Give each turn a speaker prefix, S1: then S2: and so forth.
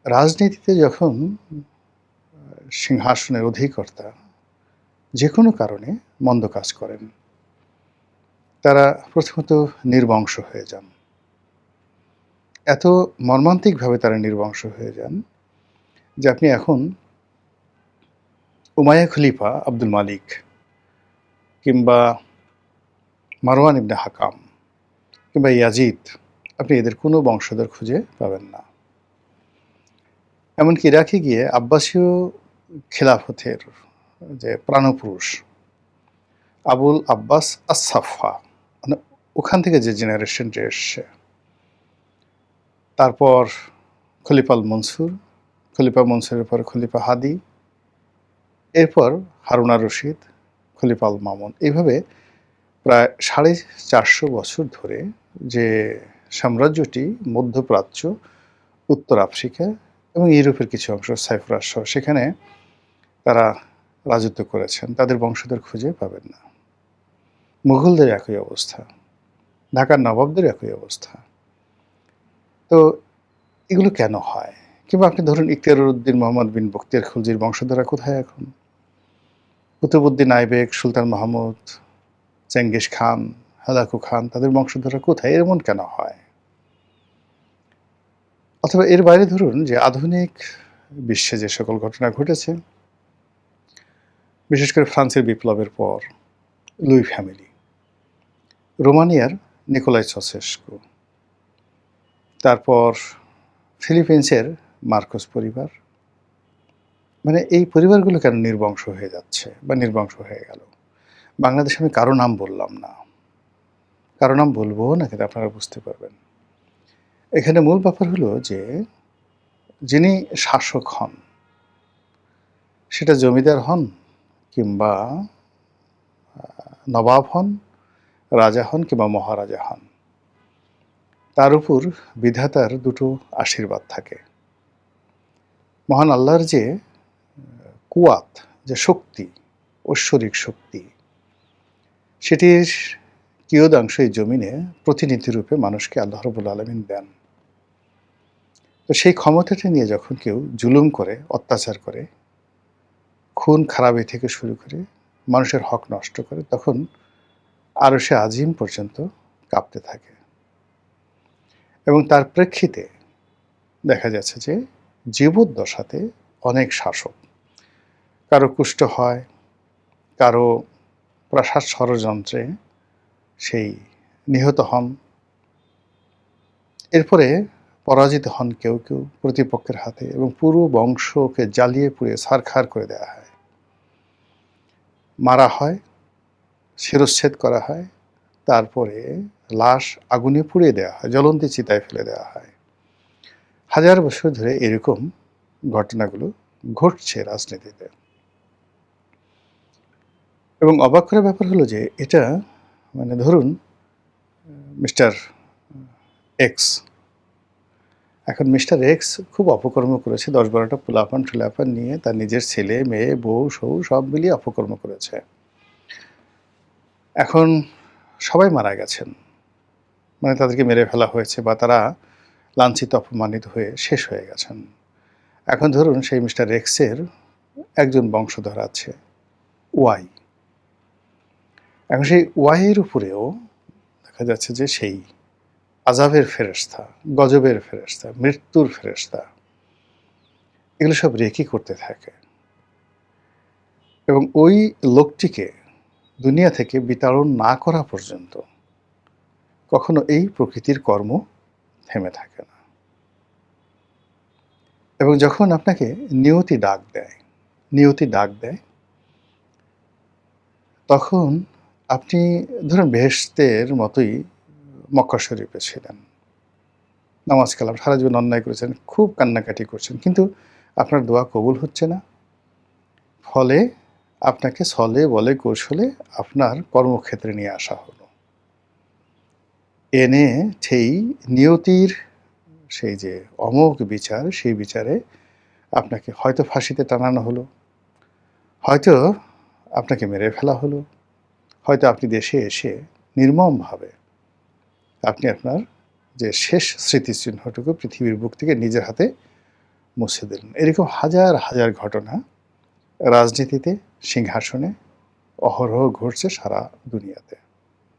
S1: রাজনীতিতে যখন সিংহাসনের অধিকর্তা যে কোনো কারণে মন্দ কাজ করেন, তারা প্রথমত নির্বংশ হয়ে যান। এত মর্মান্তিকভাবে তারা নির্বংশ হয়ে যান যে আপনি এখন উমাইয়া খলিফা আব্দুল মালিক কিংবা মারওয়ান ইবনে হাকাম কিংবা ইয়াজিদ, আপনি এদের কোনো বংশধর খুঁজে পাবেন না। এমনকি ইরাকে গিয়ে আব্বাসীয় খেলাফতের যে প্রাণপুরুষ আবুল আব্বাস আস-সাফা, মানে ওখান থেকে যে জেনারেশনটা এসছে, তারপর খলিফা মনসুর, খলিফা মনসুরের পর খলিফা হাদি, এরপর হারুন আর রশিদ, খলিফা আল মামুন, এইভাবে প্রায় 450 বছর ধরে যে সাম্রাজ্যটি মধ্যপ্রাচ্য, উত্তর আফ্রিকা এবং ইউরোপের কিছু অংশ সাইপ্রাস সহ সেখানে তারা রাজত্ব করেছেন, তাদের বংশধর খুঁজে পাবেন না। মুঘলদের একই অবস্থা, ঢাকার নবাবদের একই অবস্থা। তো এগুলো কেন হয়? কিংবা আপনি ধরুন ইখতিয়ার উদ্দিন মোহাম্মদ বিন বখতিয়ার খলজির বংশধররা কোথায় এখন? Qutbuddin Aibak, Sultan Mahmud, Genghis Khan, Hulagu Khan, তাদের বংশধররা কোথায়? এমন কেন হয়? অথবা এর বাইরে ধরুন যে আধুনিক বিশ্বে যে সকল ঘটনা ঘটেছে, বিশেষ করে ফ্রান্সের বিপ্লবের পর লুই ফ্যামিলি, রোমানিয়ার নিকোলাই চাউসেস্কু, তারপর ফিলিপিন্সের মার্কোস পরিবার, মানে এই পরিবারগুলো কেন নির্বংশ হয়ে যাচ্ছে বা নির্বংশ হয়ে গেল? বাংলাদেশে আমি কারো নাম বললাম না, কারো নাম বলবো না, কিন্তু আপনারা বুঝতে পারবেন। এখানে মূল ব্যাপার হলো যে যিনি শাসক হন, সেটা জমিদার হন কিংবা নবাব হন, রাজা হন কিংবা মহারাজা হন, তার উপর বিধাতার দুটো আশীর্বাদ থাকে। মহান আল্লাহর যে কুয়াত, যে শক্তি, ঐশ্বরিক শক্তি, সেটির কিয়দাংশ এই জমিনে প্রতিনিধি রূপে মানুষকে আল্লাহ রাব্বুল আলামিন দেন। তো সেই ক্ষমতাটা নিয়ে যখন কেউ জুলুম করে, অত্যাচার করে, খুন খারাপি থেকে শুরু করে মানুষের হক নষ্ট করে, তখন আরশে আজিম পর্যন্ত কাঁপতে থাকে। এবং তার প্রেক্ষিতে দেখা যাচ্ছে যে জীবদ্দশাতে অনেক শাসক, কারো কুষ্ঠ হয়, কারো প্রাসাদ ষড়যন্ত্রে সেই নিহত হন, এরপরে পরাজিত হন কেউ কেউ প্রতিপক্ষের হাতে, এবং পুরো বংশকে জ্বালিয়ে পুড়িয়ে ছারখার করে দেওয়া হয়, মারা হয়, শিরশ্ছেদ করা হয়, তারপরে লাশ আগুনে পুড়িয়ে দেওয়া হয়, জ্বলন্ত চিতায় ফেলে দেওয়া হয়। হাজার বছর ধরে এরকম ঘটনাগুলো ঘটছে রাজনীতিতে। এবং অবাক করার ব্যাপার হলো যে এটা, মানে ধরুন মিস্টার এক্স, এখন মিস্টার এক্স খুব অপকর্ম করেছে, 10-12টা পোলাপান ঠোলাপান নিয়ে তার নিজের ছেলে মেয়ে বউ সৌ সব মিলিয়ে অপকর্ম করেছে। এখন সবাই মারা গেছেন, মানে তাদেরকে মেরে ফেলা হয়েছে বা তারা লাঞ্ছিত অপমানিত হয়ে শেষ হয়ে গেছেন। এখন ধরুন সেই মিস্টার এক্সের একজন বংশধর আছে, ওয়াই। এখন সেই ওয়াইয়ের উপরেও দেখা যাচ্ছে যে সেই আযাবের ফেরেশতা, গজবের ফেরেশতা, মৃত্যুর ফেরেশতা, এগুলো সব রেকি করতে থাকে। এবং ওই লোকটিকে দুনিয়া থেকে বিতাড়ন না করা পর্যন্ত কখনো এই প্রকৃতির কর্ম থেমে থাকে না। এবং যখন আপনাকে নিয়তি ডাক দেয়, তখন আপনি ধরুন বেহেশতের মতোই মক্কা শরীফে ছিলেন, নামাজ কালাম সারা জীবন অন্যায় করেছেন, খুব কান্নাকাটি করছেন, কিন্তু আপনার দোয়া কবুল হচ্ছে না। ফলে আপনাকে ছলে বলে কৌশলে আপনার কর্মক্ষেত্রে নিয়ে আসা হলো, এনে সেই নিয়তির সেই যে অমোঘ বিচার, সেই বিচারে আপনাকে হয়তো ফাঁসিতে টানানো হলো, হয়তো আপনাকে মেরে ফেলা হলো, হয়তো আপনি দেশে এসে নির্মমভাবে আপনি আপনার যে শেষ স্মৃতিচিহ্নটুকু পৃথিবীর বুক থেকে নিজের হাতে মুছে দিলেন। এরকম হাজার হাজার ঘটনা রাজনীতিতে, সিংহাসনে অহরহ ঘটছে সারা দুনিয়াতে।